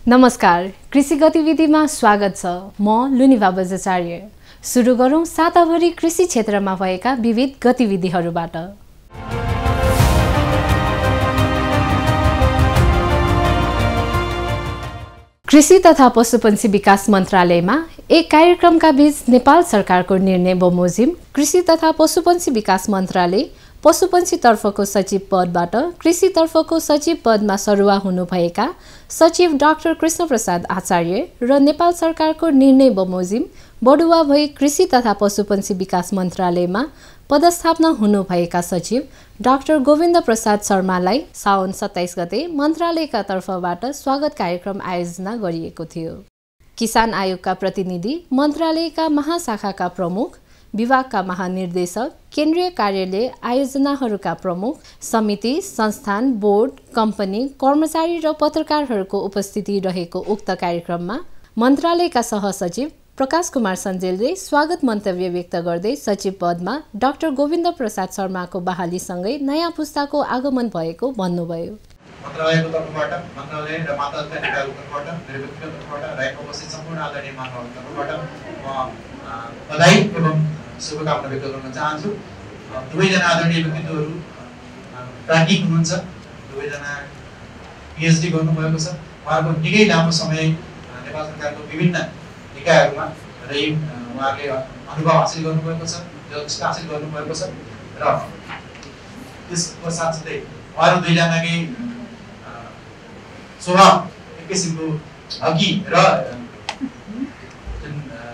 नमस्कार, कृषि गतिविधिमा स्वागत छ। म लुनिभा बजाचार्य। सुरु गरौँ साताभरि कृषि क्षेत्रमा भएका विविध गतिविधिहरूबाट। कृषि तथा पशुपन्छी विकास मन्त्रालयमा एक कार्यक्रमका बीच नेपाल सरकारको निर्णय बमोजिम कृषि तथा पशुपन्छी विकास मन्त्रालय पशुपन्छीतर्फको सचिव पदबाट कृषितर्फको सचिव पदमा सरुवा हुनुभएका सचिव डाक्टर कृष्णप्रसाद आचार्य र नेपाल सरकारको निर्णय बमोजिम बढुवा भई कृषि तथा पशुपन्छी विकास मन्त्रालयमा पदस्थापना हुनुभएका सचिव डाक्टर गोविन्द प्रसाद शर्मालाई साउन 27 गते मन्त्रालयका तर्फबाट स्वागत कार्यक्रम आयोजना गरिएको थियो। किसान आयोगका प्रतिनिधि, मन्त्रालयका महाशाखाका प्रमुख, विभागका महानिर्देशक, केन्द्रीय कार्यालय आयोजनाहरूका प्रमुख, समिति, संस्थान, बोर्ड, कम्पनी, कर्मचारी र पत्रकारहरूको उपस्थिति रहेको उक्त कार्यक्रममा मन्त्रालयका सहसचिव प्रकाश कुमार सञ्जेलले स्वागत मन्तव्य व्यक्त गर्दै सचिव पदमा डाक्टर गोविन्द प्रसाद शर्माको बहालीसँगै नयाँ पुस्ताको आगमन भएको भन्नुभयो। मन्त्रालयको तर्फबाट, मन्त्रालय र माता अधिकारीको तर्फबाट, मेरो व्यक्तिगत तर्फबाट, रायको उपस्थित सम्पूर्ण आदरणीय महानुभावको तर्फबाट म बधाई एवं शुभकामना व्यक्त गर्न चाहन्छु। दुवैजना आदरणीय व्यक्तित्वहरू प्राज्ञिक हुनुहुन्छ, दुवैजना पिएचडी गर्नुभएको छ। उहाँहरूको निकै लामो समय नेपाल सरकारको विभिन्न निकायहरूमा रही उहाँहरूले अनुभव हासिल गर्नुभएको छ, दक्षता हासिल गर्नुभएको छ र त्यसको साथसाथै उहाँहरू दुईजनाकै स्वभाव एक किसिमको हकी र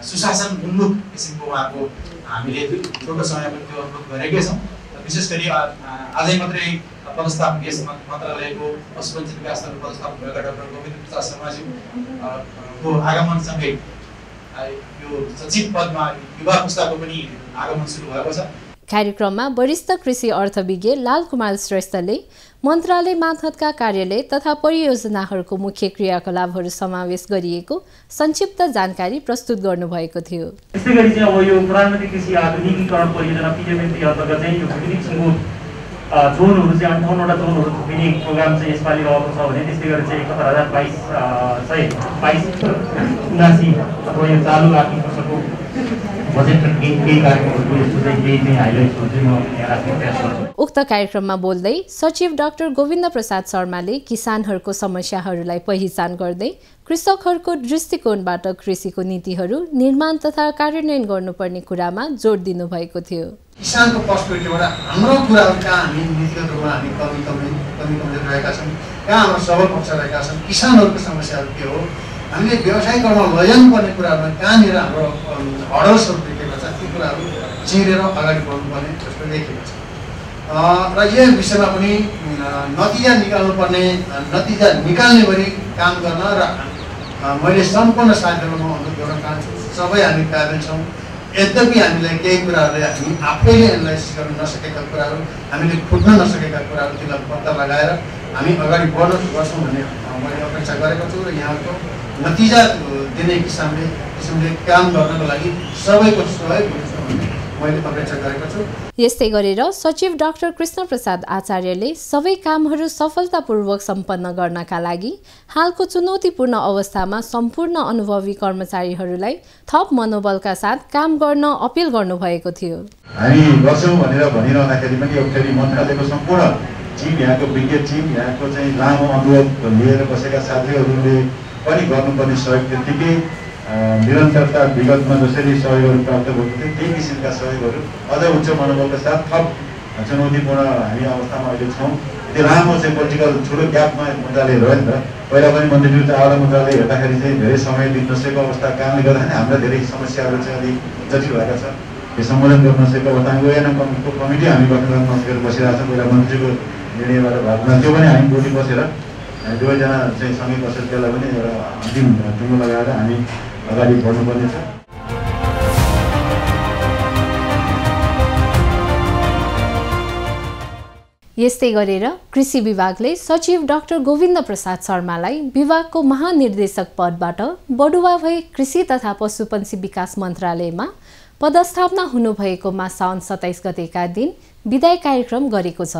सुशासन उन्मुख किसिमको उहाँको हामीले छोटो समयमा पनि त्यो अनुभव गरेकै छौँ। विशेष गरी आजै मात्रै पदस्थापन यस मन्त्रालयको पशुपन्छी विकास तर्फ पदस्थापन भएका डाक्टर गोविन्द प्रसाद शर्माज्यूको आगमनसँगै यो सचिव पदमा युवा पुस्ताको पनि आगमन सुरु भएको छ। कार्यक्रममा वरिष्ठ कृषि अर्थविज्ञ लाल कुमार श्रेष्ठले मन्त्रालय मार्फतका कार्यालय तथा परियोजनाहरूको मुख्य क्रियाकलापहरू समावेश गरिएको संक्षिप्त जानकारी प्रस्तुत गर्नुभएको थियो। त्यसै गरी चाहिँ अब यो प्रधानमन्त्री कृषि आधुनिकीकरण परियोजना PMFP अन्तर्गत चाहिँ यो विभिन्न किसिमको जोनहरू चाहिँ 58वटा जोनहरू थपिने प्रोग्राम चाहिँ यसपालि रहेको छ भने त्यसै गरी चाहिँ 71,22,79 अथवा यो चालु आर्थिक वर्षको उक्त कार्यक्रममा बोल्दै सचिव डाक्टर गोविन्द प्रसाद शर्माले किसानहरूको समस्याहरूलाई पहिचान गर्दै कृषकहरूको दृष्टिकोणबाट कृषिको नीतिहरू निर्माण तथा कार्यान्वयन गर्नुपर्ने कुरामा जोड दिनुभएको थियो। किसानको पर्सपेक्टिभबाट हाम्रो कुराहरू कहाँ हामी नीतिगत रूपमा हामी कमी रहेका छौँ, कहाँ हाम्रो सबल पक्ष रहेका छन्, किसानहरूको समस्याहरू के हो, हामीले व्यवसायीकरणमा लैजानुपर्ने कुराहरूमा कहाँनिर हाम्रो हडल्सहरू देखेको छ, ती कुराहरू चिरेर अगाडि बढ्नुपर्ने जस्तो देखिएको छ। र यो विषयमा पनि नतिजा निकाल्ने गरी काम गर्न र मैले सम्पूर्ण साथीहरूलाई म अनुरोध गर्न चाहन्छु, सबै हामी काबिल छौँ। यद्यपि हामीलाई केही कुराहरूले हामी आफैले एनालाइसिस गर्न नसकेका कुराहरू, हामीले फुट्न नसकेका कुराहरू त्यसलाई पत्ता लगाएर हामी अगाडि गर्छौँ भन्ने मैले अपेक्षा गरेको छु र यहाँको नतिजा दिने किसिमले काम गर्नको लागि सबैको सहयोग हुन्छ भन्ने मैले अपेक्षा गरेको छु। यस्तै गरेर सचिव डाक्टर कृष्णप्रसाद आचार्यले सबै कामहरू सफलतापूर्वक सम्पन्न गर्नका लागि हालको चुनौतीपूर्ण अवस्थामा सम्पूर्ण अनुभवी कर्मचारीहरूलाई थप मनोबलका साथ काम गर्न अपिल गर्नुभएको थियो। हामी गर्छौँ भनेर भनिरहँदाखेरि पनि फेरि मन्त्रालयको सम्पूर्ण टिम, यहाँको विज्ञ टिम, यहाँको चाहिँ लामो अनुभव लिएर बसेका साथीहरूले पनि गर्नुपर्ने सहयोग त्यत्तिकै निरन्तरता विगतमा जसरी सहयोगहरू प्राप्त भएको थियो त्यही किसिमका सहयोगहरू अझ उच्च मनोबलका साथ थप चुनौतीपूर्ण हामी अवस्थामा अहिले छौँ। त्यो लामो चाहिँ पोलिटिकल ठुलो ग्यापमा मन्त्रालय रह्यो नि त। पहिला पनि मन्त्रीज्यू आएर मन्त्रालय हेर्दाखेरि चाहिँ धेरै समय दिन नसकेको अवस्थाको कारणले गर्दाखेरि हाम्रा धेरै समस्याहरू चाहिँ अलिक जटिल भएका छ। यो सम्बोधन गर्न नसकेको अवस्थामा ओएनएम कमिटी हामी गठन गर्न नसकेर बसिरहेको छौँ। पहिला मन्त्रीको निर्णयबाट भएको त्यो पनि हामी बोली बसेर दुवैजना चाहिँ सँगै बसेर त्यसलाई पनि एउटा अन्तिम टुङ्गो लगाएर हामी अगाडि बढ्नुपर्ने छ। यस्तै गरेर कृषि विभागले सचिव डाक्टर गोविन्द प्रसाद शर्मालाई विभागको महानिर्देशक पदबाट बढुवा भई कृषि तथा पशुपन्छी विकास मन्त्रालयमा पदस्थापना हुनुभएकोमा साउन 27 गतेका दिन विदाई कार्यक्रम गरेको छ।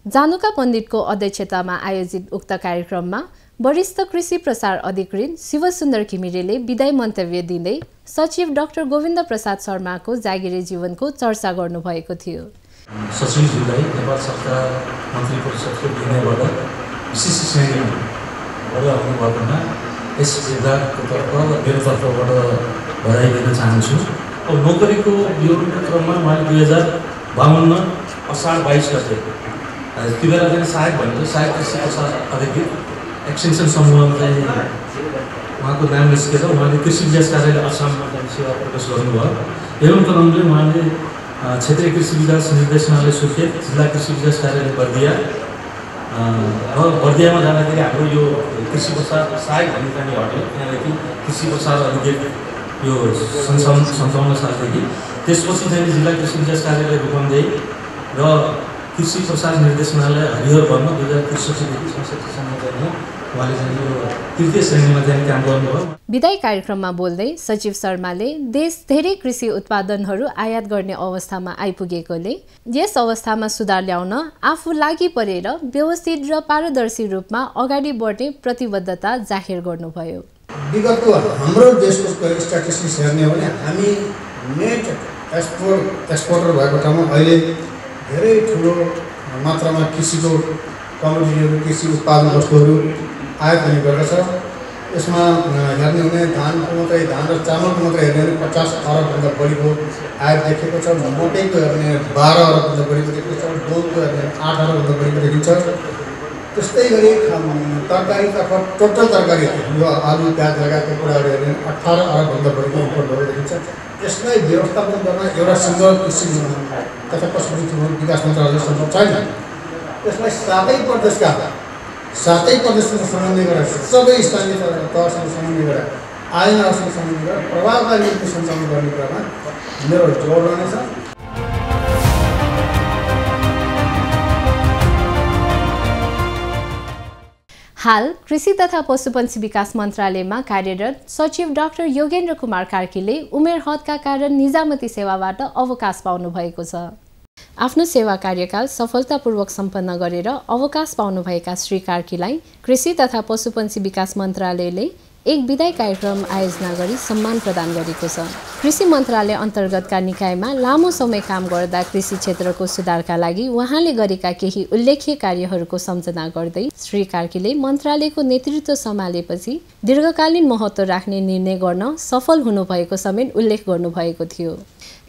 जानुका पण्डितको अध्यक्षतामा आयोजित उक्त कार्यक्रममा वरिष्ठ कृषि प्रसार अधिकृत शिवसुन्दर घिमिरेले विदाई मन्तव्य दिँदै सचिव डाक्टर गोविन्द प्रसाद शर्माको जागिरे जीवनको चर्चा गर्नुभएको थियो। सचिवज्यूलाई नेपाल सरकार मन्त्री परिषदको निर्णयबाट विशेष श्रेणीबाट आउनुभएकोमा यस विभागको तर्फ र मेरो तर्फबाट बधाई दिन चाहन्छु। अब नोकरीको यो क्रममा उहाँले 2052 असार 22 गते त्यो बेला चाहिँ सहायक भनेको सहायक कृषि प्रसार अधिकृत एक्सटेन्सन समूहमा चाहिँ उहाँको नाम निस्केर उहाँले कृषि विकास कार्यालय असममा सेवा प्रवेश गर्नुभयो। एवं क्रमले उहाँले क्षेत्रीय कृषि विकास निर्देशनालय सुर्खेत, जिल्ला कृषि विकास कार्यालय बर्दिया र बर्दियामा जाँदाखेरि हाम्रो यो कृषि प्रसार सहायक भन्ने पनि हट्यो। त्यहाँदेखि कृषि प्रसार अधिकृत यो 57 सालदेखि त्यसपछि चाहिँ जिल्ला कृषि विकास कार्यालय रूपन्देही र कृषि प्रसार निर्देशनालय हरिहर वनमा 2063देखि 66सम्म चाहिँ उहाँले चाहिँ यो तृतीय श्रेणीमा चाहिँ काम गर्नुभयो। विदाई कार्यक्रममा बोल्दै सचिव शर्माले देश धेरै कृषि उत्पादनहरू आयात गर्ने अवस्थामा आइपुगेकोले यस अवस्थामा सुधार ल्याउन आफू लागि परेर व्यवस्थित र पारदर्शी रूपमा अगाडि बढ्ने प्रतिबद्धता जाहेर गर्नुभयो। विगतको हाम्रो देशको स्ट्याटिस्टिक्स हेर्ने हो भने हामी नेट एक्सपोर्टर भएको ठाउँमा अहिले धेरै ठुलो मात्रामा कृषिको कमोडिटीहरू, कृषि उत्पादन वस्तुहरू आयात हुने गर्दछ। यसमा हेर्ने हो भने धानको मात्रै, धान र चामलको मात्रै हेर्ने हो भने 50 अरबभन्दा बढीको आयात देखेको छ। मकैको हेर्ने 12 अरबभन्दा बढीको देखेको छ। गहुँको हेर्ने 8 अरबभन्दा बढीको देखिन्छ। त्यस्तै गरी तरकारीतर्फ टोटल तरकारी यो आलु प्याज लगायतका कुराहरू हेर्ने 18 अरबभन्दा बढीको इम्पोर्ट भएको देखिन्छ। यसलाई व्यवस्थापन गर्न एउटा सिङ्गल कृषि तथा पशुपक्षी विकास मन्त्रालय सम्भव छैन। यसलाई सातै प्रदेशसँग समन्वय गरेर, सबै स्थानीय तहसँग समन्वय गरेर, आयोजनासँग समन्वय गरेर प्रभावकारी रूपले सञ्चालन गर्ने कुरामा मेरो जोड रहनेछ। हाल कृषि तथा पशुपन्छी विकास मन्त्रालयमा कार्यरत सचिव डाक्टर योगेन्द्र कुमार कार्कीले उमेर हदका कारण निजामती सेवाबाट अवकाश पाउनु भएको छ। आफ्नो सेवा कार्यकाल सफलतापूर्वक सम्पन्न गरेर अवकाश पाउनुभएका श्री कार्कीलाई कृषि तथा पशुपन्छी विकास मन्त्रालयले एक विदाई कार्यक्रम आयोजना गरी सम्मान प्रदान गरेको छ। कृषि मन्त्रालय अन्तर्गतका निकायमा लामो समय काम गर्दा कृषि क्षेत्रको सुधारका लागि उहाँले गरेका केही उल्लेख्य कार्यहरूको सम्झना गर्दै श्री कार्कीले मन्त्रालयको नेतृत्व सम्हालेपछि दीर्घकालीन महत्त्व राख्ने निर्णय गर्न सफल हुनुभएको समेत उल्लेख गर्नुभएको थियो।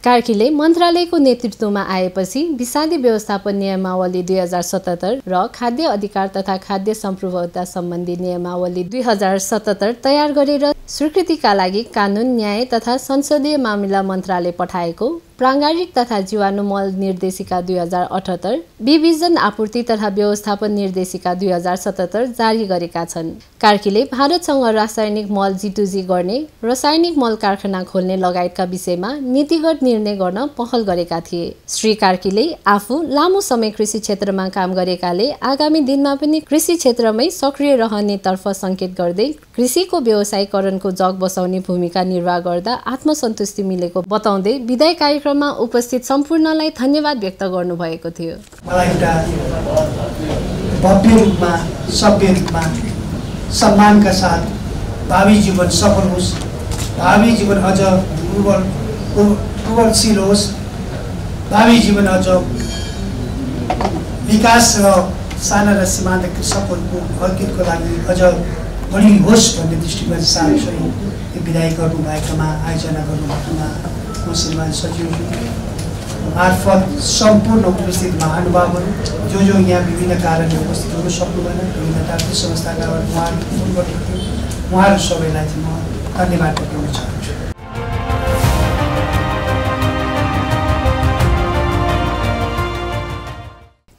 कार्कीले मन्त्रालयको नेतृत्वमा आएपछि विषादी व्यवस्थापन नियमावली 2077 र खाद्य अधिकार तथा खाद्य सम्प्रभुता सम्बन्धी नियमावली 2077 तयार गरेर स्वीकृतिका लागि कानुन, न्याय तथा संसदीय मामिला मन्त्रालय पठाएको प्राङ्गारिक तथा जीवाणु मल निर्देशिका 2078, विभिजन आपूर्ति तथा व्यवस्थापन निर्देशिका 2077 जारी गरेका छन्। कार्कीले भारतसँग रासायनिक मल G2G गर्ने, रासायनिक मल कारखाना खोल्ने लगायतका विषयमा नीतिगत निर्णय गर्न पहल गरेका थिए। श्री कार्कीले आफू लामो समय कृषि क्षेत्रमा काम गरेकाले आगामी दिनमा पनि कृषि क्षेत्रमै सक्रिय रहने तर्फ संकेत गर्दै कृषिको व्यवसायीकरणको जग बसाउने भूमिका निर्वाह गर्दा आत्मसन्तुष्टि मिलेको बताउँदै विदाई कार्यक्रममा उपस्थित सम्पूर्णलाई धन्यवाद व्यक्त गर्नुभएको थियो। मलाई एउटा भव्य रूपमा, सभ्य रूपमा, सम्मानका साथ भावी जीवन सफल होस्, भावी जीवन अझ उर्वरशील होस्, भावी जीवन अझ विकास र साना र सीमान्त कृषकहरूको अर्कितको लागि अझ बढी होस् भन्ने दृष्टिमा साथै विदाई गर्नुभएकोमा, आयोजना गर्नुभएकोमा म श्रीमान सचिव मार्फत सम्पूर्ण उपस्थित महानुभावहरू जो यहाँ विभिन्न कारणले उपस्थित हुन सक्नु भएन, विभिन्न तान्त्रिक संस्थाका उहाँहरू सबैलाई चाहिँ म धन्यवाद दिन चाहन्छु।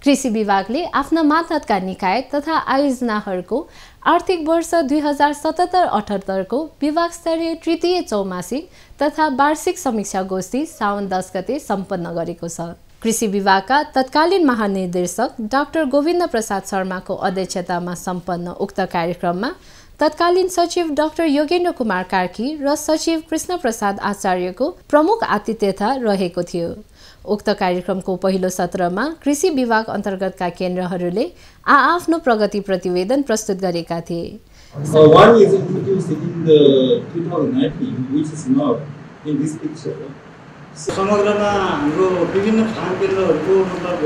कृषि विभागले आफ्ना मातहतका निकाय तथा आयोजनाहरूको आर्थिक वर्ष 2077-78 को विभाग स्तरीय तृतीय चौमासिक तथा वार्षिक समीक्षा गोष्ठी साउन 10 गते सम्पन्न गरेको छ। कृषि विभागका तत्कालीन महानिर्देशक डाक्टर गोविन्द प्रसाद शर्माको अध्यक्षतामा सम्पन्न उक्त कार्यक्रममा तत्कालीन सचिव डाक्टर योगेन्द्र कुमार कार्की र सचिव कृष्ण प्रसाद आचार्यको प्रमुख आतिथ्यता रहेको थियो। उक्त कार्यक्रमको पहिलो सत्रमा कृषि विभाग अन्तर्गतका केन्द्रहरूले आआफ्नो प्रगति प्रतिवेदन प्रस्तुत गरेका थिए। One is introduced in the 2019, which is not in this picture. समग्रमा हाम्रो विभिन्न फार्म केन्द्रहरूको मतलब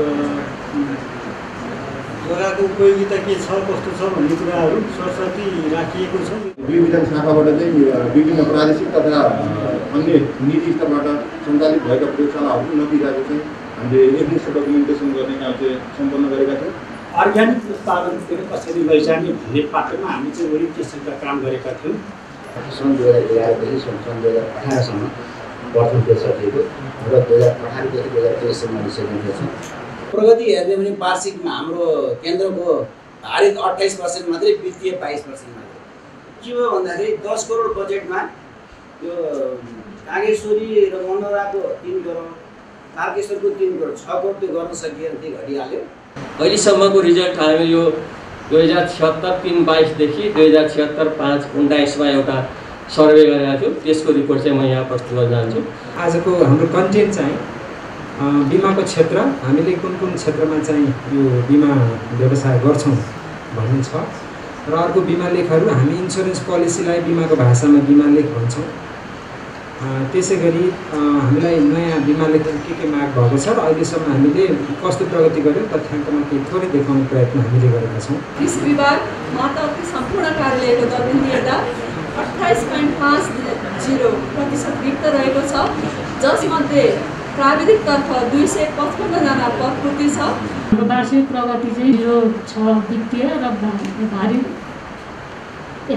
जग्गाको उपयोगिता के छ कस्तो छ भन्ने कुराहरू सरस्वती राखिएको छ। विभिन्न शाखाबाट चाहिँ विभिन्न प्रादेशिक तथा अन्य निजी स्तरबाट सञ्चालित भएका प्रयोगशालाहरू नतिजाको चाहिँ हामीले एकमुष्ट डकुमेन्टेसन गर्ने काम चाहिँ सम्पन्न गरेका थियौँ। अर्ग्यानिक उत्पादनतिर कसरी लैजाने भन्ने पाटोमा हामी चाहिँ वरिष्ठ किसिमका काम गरेका थियौँ। सन् 2011देखि सन् 2018सम्म प्रथम पेज सकिएको र 2018देखि 2023सम्म लिइसकेको छ। प्रगति हेर्ने भने वार्षिकमा हाम्रो केन्द्रको हरेक 28% मात्रै वित्तीय 22% मात्रै के हो भन्दाखेरि 10 करोड बजेटमा यो कागेश्वरी र मनोराको 3 करोड तारकेश्वरको 3 करोड 6 करोड त्यो गर्न सकिएर त्यो घटिहाल्यो। अहिलेसम्मको रिजल्ट हामी यो 2076-3-22 देखि 2076-5-19 एउटा सर्वे गरेका थियौँ। त्यसको रिपोर्ट चाहिँ म यहाँ प्रस्तुत गर्न चाहन्छु। आजको हाम्रो कन्टेन्ट चाहिँ बिमाको क्षेत्र, हामीले कुन कुन क्षेत्रमा चाहिँ यो बिमा व्यवसाय गर्छौँ भन्ने छ र अर्को बिमा लेखहरू हामी इन्सुरेन्स पोलिसीलाई बिमाको भाषामा बिमा लेख भन्छौँ। त्यसै गरी हामीलाई नयाँ बिमा लेख के माग भएको छ र अहिलेसम्म हामीले कस्तो प्रगति गर्यौँ तथ्याङ्कमा केही थोरै देखाउने प्रयत्न हामीले गरेका छौँ। कृषि विभाग मातहतको सम्पूर्ण कार्यालयको दर्पण दिँदा 28.50% रिक्त रहेको छ, जसमध्ये प्राविधिकतर्फ 255 जना पदपूर्ति छ। वार्षिक प्रगति चाहिँ 0.6 वित्तीय र भारी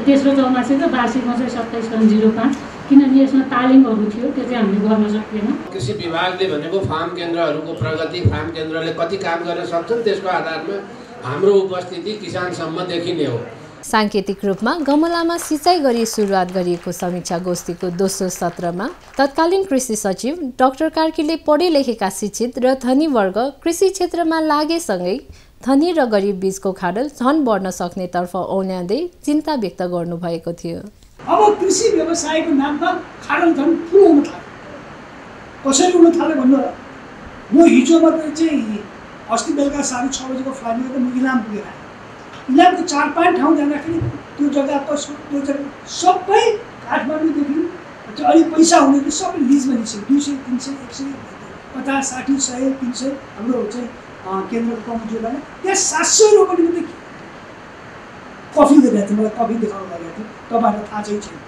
तेस्रो चौमासिक र वार्षिकमा चाहिँ 27.05, किनभने यसमा तालिमहरू थियो त्यो चाहिँ हामीले गर्न सकेनौँ। कृषि विभागले भनेको फार्म केन्द्रहरूको प्रगति, फार्म केन्द्रले कति काम गर्न सक्छन् त्यसको आधारमा हाम्रो उपस्थिति किसानसम्म देखिने हो। सांकेतिक रूपमा गमलामा सिँचाइ गरी सुरुवात गरिएको समीक्षा गोष्ठीको दोस्रो सत्रमा तत्कालीन कृषि सचिव डाक्टर कार्कीले पढे लेखेका शिक्षित र धनी वर्ग कृषि क्षेत्रमा लागेसँगै धनी र गरिब बीचको खाडल झन बढ्न सक्ने तर्फ औल्याउँदै चिन्ता व्यक्त गर्नुभएको थियो। अब कृषि व्यवसायको नाममा खाडल झन ठुलो हुन थाल्यो। कसरी हुन थाल्यो भन्नु, म हिजो मात्रै चाहिँ अस्ति बेलुका 6:30 बजेको फ्लाइटमा त म इलाम पुगेर आएँ। इलामको 4-5 ठाउँ जाँदाखेरि त्यो जग्गा त्यो जग्गा सबै काठमाडौँदेखि अलिक पैसा हुने सबै लिजमा लिइसक्यो। 200, 300, 150, 60, 100, 300 हाम्रो चाहिँ केन्द्रको कमिटीबाट त्यहाँ 700 रुपियाँ मात्रै कफी दिएको थियो। मलाई कफी देखाउनु लागेको थियो, तपाईँहरूलाई थाहा चाहिँ छैन।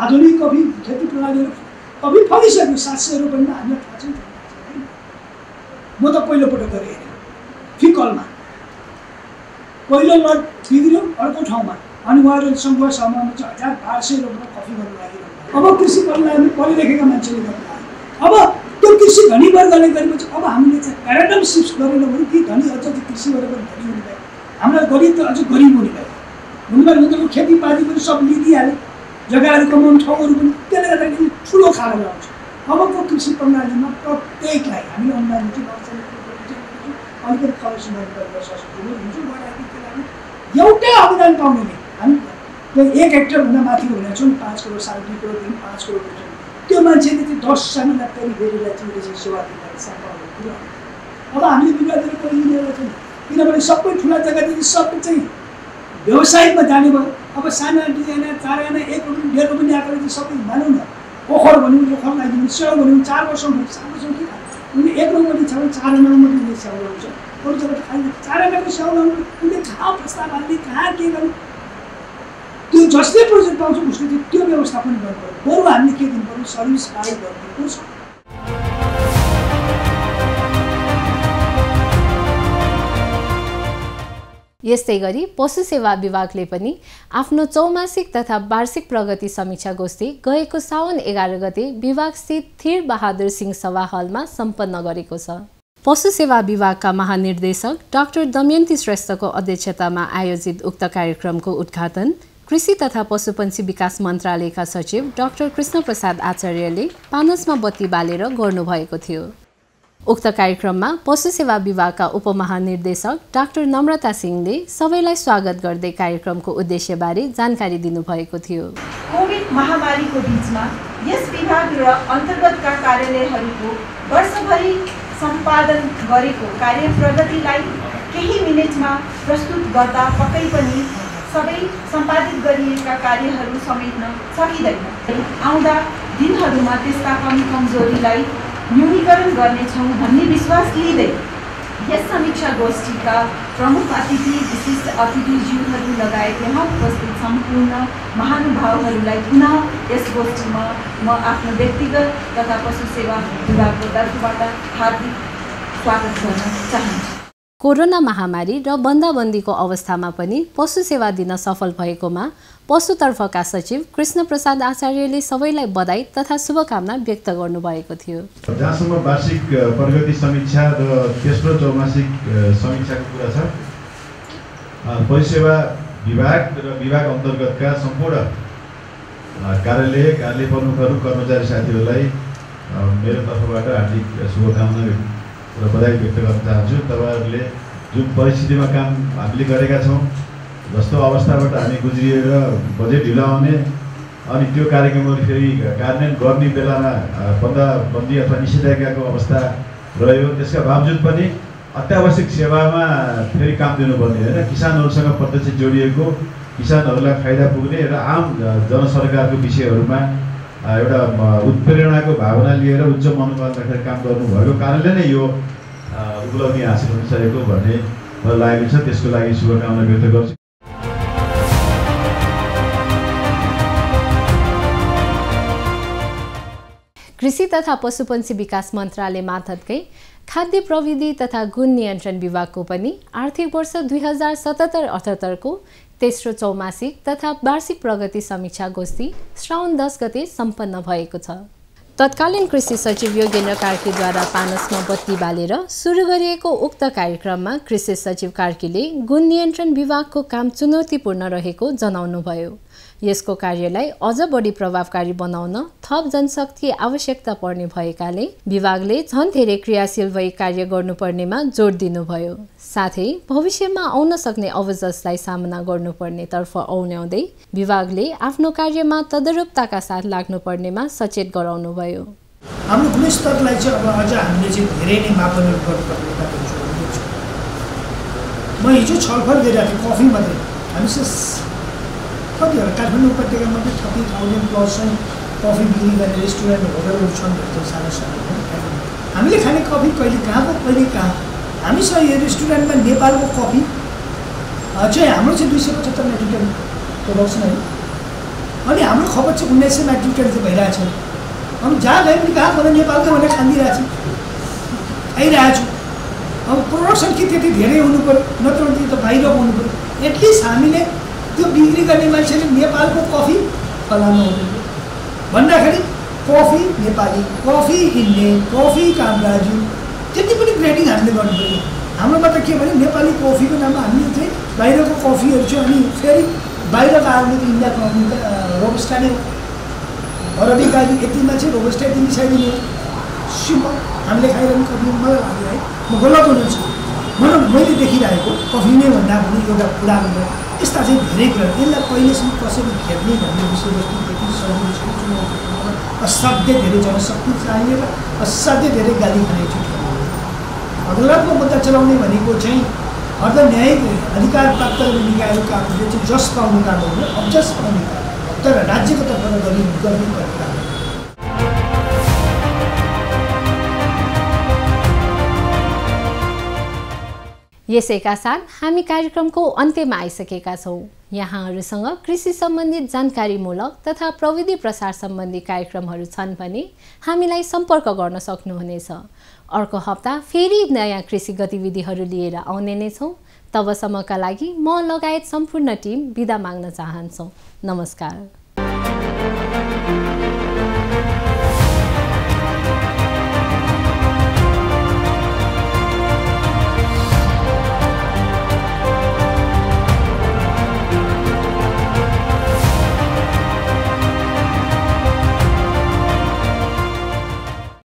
आधुनिक कफी खेती प्रणालीहरू कफी फलिसक्यो 700 रुपियाँमा, हामीलाई थाहा छैन। म त पहिलोपटक गरेँ हेरेँ फिकलमा, पहिलो लट बिग्रियो अर्को ठाउँमा, अनि उहाँहरूले सम्पर्क समूहमा चाहिँ 1200 रुपियाँ कफी गर्नु लागिरहनु। अब कृषि कर्मलाई पढे लेखेका मान्छेले गर्नु लाग्यो। अब त्यो कृषि धनी वर्गले गरेपछि अब हामीले चाहिँ प्याराडाइम सिफ्ट गरेनौँ भने ती धनी अझ कृषिबाट पनि धनी हुने भयो, हामीलाई गरिब त अझ गरिब हुने भयो। हुनुभयो उनीहरूको खेतीपाती पनि सब लिइदिइहाल्यो, जग्गाहरू कमाउने ठाउँहरू पनि, त्यसले गर्दाखेरि ठुलो खाडल आउँछ। अबको कृषि प्रणालीमा प्रत्येकलाई हामीले अनुदान दिन्छौँ, अलिकति कलेक्सन गरेर सजिलो हुन्छ। एउटै अनुदान पाउनेले हामी 1 हेक्टरभन्दा माथि भनेको छौँ 5 करोड, 2.5 करोडदेखि 5 करोड त्यो मान्छेले चाहिँ 10 सानोलाई पेरिफेरीलाई चाहिँ सेवा दिँदा सापाउने कुरो। अब हामीले विवादहरू कोही लिएर छैन, किनभने सबै ठुला जग्गादेखि सबै चाहिँ व्यवसायिकमा जाने भयो। अब साना 2 आना 4 आना 1 रुपियाँ 1.5 रुपियाँ आएको चाहिँ सबै मानौँ न, ओखर भन्यो ओखर लगाइदिनु, स्याउ भन्यो 4 वर्षमा 7 वर्षमा के खान्छ। उनले 1 रुपियाँ छ भने 4 आना मात्रै स्याउ लगाउँछ, अरू जग्गा खाइदिनु 4 आनाको स्याउ लगाउनु। उसले कहाँ प्रस्ताव हाल्ने, कहाँ के गर्नु, त्यो जसले प्रोजेक्ट पाउँछ उसले चाहिँ त्यो व्यवस्थापन गर्नु पर्यो। बरु हामीले के दिनु पर्यो, सर्भिस प्रोभाइड गर्नुपर्छ। यस्तै गरी पशु सेवा विभागले पनि आफ्नो चौमासिक तथा वार्षिक प्रगति समीक्षा गोष्ठी गएको साउन 11 गते विभागस्थित थीर बहादुर सिंह सभा हलमा सम्पन्न गरेको छ। पशु सेवा विभागका महानिर्देशक डाक्टर दमयन्ती श्रेष्ठको अध्यक्षतामा आयोजित उक्त कार्यक्रमको उद्घाटन कृषि तथा पशुपन्छी विकास मन्त्रालयका सचिव डाक्टर कृष्ण प्रसाद आचार्यले पानसमा बत्ती बालेर गर्नुभएको थियो। उक्त कार्यक्रममा पशु सेवा विभागका उपमहानिर्देशक डाक्टर नम्रता सिंहले सबैलाई स्वागत गर्दै कार्यक्रमको उद्देश्यबारे जानकारी दिनुभएको थियो। कोभिड महामारीको बीचमा यस विभाग र अन्तर्गतका कार्यालयहरूको वर्षभरि सम्पादन गरेको कार्य प्रगतिलाई केही मिनेटमा प्रस्तुत गर्दा पक्कै पनि सबै सम्पादित गरिएका कार्यहरू समेट्न सकिँदैन। आउँदा दिनहरूमा त्यसका कमी कमजोरीलाई न्यूनीकरण गर्नेछौँ भन्ने विश्वास लिँदै यस समीक्षा गोष्ठीका प्रमुख अतिथि विशिष्ट अतिथिज्यूहरू लगायत यहाँ उपस्थित सम्पूर्ण महानुभावहरूलाई पुनः यस गोष्ठीमा म आफ्नो व्यक्तिगत तथा पशु सेवा विभागको तर्फबाट हार्दिक स्वागत गर्न चाहन्छु। कोरोना महामारी र बन्दाबन्दीको अवस्थामा पनि पशु सेवा दिन सफल भएकोमा पशुतर्फका सचिव कृष्ण प्रसाद आचार्यले सबैलाई बधाई तथा शुभकामना व्यक्त गर्नुभएको थियो। जहाँसम्म वार्षिक प्रगति समीक्षा र तेस्रो चौमासिक समीक्षाको कुरा छ, पशु सेवा विभाग र विभाग अन्तर्गतका सम्पूर्ण कार्यालय प्रमुखहरू कर्मचारी साथीहरूलाई मेरो तर्फबाट हार्दिक शुभकामना र बधाई व्यक्त गर्न चाहन्छु। तपाईँहरूले जुन परिस्थितिमा काम हामीले गरेका छौँ, जस्तो अवस्थाबाट हामी गुज्रिएर बजेट ढिलाउने अनि त्यो कार्यक्रमहरू फेरि कार्यान्वयन गर्ने बेलामा बन्दाबन्दी अथवा निषेधाज्ञाको अवस्था रह्यो, त्यसका बावजुद पनि अत्यावश्यक सेवामा फेरि काम दिनुपर्ने होइन, किसानहरूसँग प्रत्यक्ष जोडिएको किसानहरूलाई फाइदा पुग्ने र आम जनसरकारको विषयहरूमा एउटा उत्प्रेरणाको भावना लिएर उच्च मनोबल राखेर काम गर्नुभएको कारणले नै यो उपलब्धि हासिल हुन सकेको भन्ने मलाई लागेको छ। त्यसको लागि शुभकामना व्यक्त गर्छु। कृषि तथा पशुपन्छी विकास मन्त्रालय मार्फतकै खाद्य प्रविधि तथा गुण नियन्त्रण विभागको पनि आर्थिक वर्ष 2077-78 को तेस्रो चौमासिक तथा वार्षिक प्रगति समीक्षा गोष्ठी श्रावण 10 गते सम्पन्न भएको छ। तत्कालीन कृषि सचिव योगेन्द्र कार्कीद्वारा पानसमा बत्ती बालेर सुरु गरिएको उक्त कार्यक्रममा कृषि सचिव कार्कीले गुण नियन्त्रण विभागको काम चुनौतीपूर्ण रहेको जनाउनुभयो। यसको कार्यलाई अझ बढी प्रभावकारी बनाउन थप जनशक्ति आवश्यकता पर्ने भएकाले विभागले झन् धेरै क्रियाशील भई कार्य गर्नुपर्नेमा जोड दिनुभयो। साथै भविष्यमा आउन सक्ने अवजसलाई सामना गर्नुपर्नेतर्फ औल्याउँदै विभागले आफ्नो कार्यमा तदरुपताका साथ लाग्नुपर्नेमा सचेत गराउनुभयो। हाम्रो गुणस्तरलाई चाहिँ अब अझ हामीले चाहिँ धेरै नै मापदण्ड गर्नुपर्ने छ। म हिजो छलफल गरिरहेको थिएँ कफी मात्रै, हामी कतिवटा काठमाडौँ उपत्यकामा पनि 30,000 प्लस चाहिँ कफी बिक्री गर्ने रेस्टुरेन्ट होटलहरू छन् भन्छ सानो सानो। हामीले खाने कफी कहिले कहाँको कहिले कहाँ, हामीसँग यो रेस्टुरेन्टमा नेपालको कफी चाहिँ हाम्रो चाहिँ 275 मेट्रिक टन प्रोडक्सन है, अनि हाम्रो खपत चाहिँ 1900 मेट्रिक टन चाहिँ भइरहेछ। अनि जहाँ गए पनि कहाँ भन्दा नेपालकै भनेर खानिदिरहेको छु, खाइरहेको छु। अब प्रोडक्सन के त्यति धेरै हुनु पऱ्यो, नत्र भने त बाहिर हुनु पऱ्यो। एटलिस्ट हामीले त्यो बिक्री गर्ने मान्छेले नेपालको कफी फलाउनु हुँदैन भन्दाखेरि coffee Nepali, coffee Indian, coffee कामराजु, त्यति पनि ग्रेडिङ हामीले गर्नु पऱ्यो। हाम्रोमा त के भने नेपाली कफीको नाममा हामीले चाहिँ बाहिरको कफीहरू चाहिँ, अनि फेरि बाहिरको आउने त इन्डियाको आउने त रोबस्टा नै हो। अरबिका यतिमा चाहिँ रोबस्टा यति मिसाइदिने हो, सिम्पल। हामीले खाइरहने कफी मलाई लाग्यो है, म गलत हुनुहुन्छ मैले देखिरहेको कफी नै भन्दा पनि एउटा कुरा गरेर यस्ता चाहिँ धेरै कुरा, यसलाई पहिलेसम्म कसरी घेर्ने भन्ने विषयवस्तु त्यति सजिलो छैन। असाध्य धेरै जनशक्ति चाहिए र असाध्य धेरै गाली खाने छु। अदालतमा मुद्दा चलाउने भनेको चाहिँ अर्ध न्यायिक अधिकार प्राप्त निकायका आफूले चाहिँ जस पाउने काम हो, अब्जस पाउने काम, तर राज्यको तर्फबाट गर्ने काम। यसैका साथ हामी कार्यक्रमको अन्त्यमा आइसकेका छौँ। यहाँहरूसँग कृषि सम्बन्धित जानकारीमूलक तथा प्रविधि प्रसार सम्बन्धी कार्यक्रमहरू छन् भने हामीलाई सम्पर्क गर्न सक्नुहुनेछ। अर्को हप्ता फेरि नयाँ कृषि गतिविधिहरू लिएर आउने नै छौँ। तबसम्मका लागि म लगायत सम्पूर्ण टिम बिदा माग्न चाहन्छौँ। नमस्कार।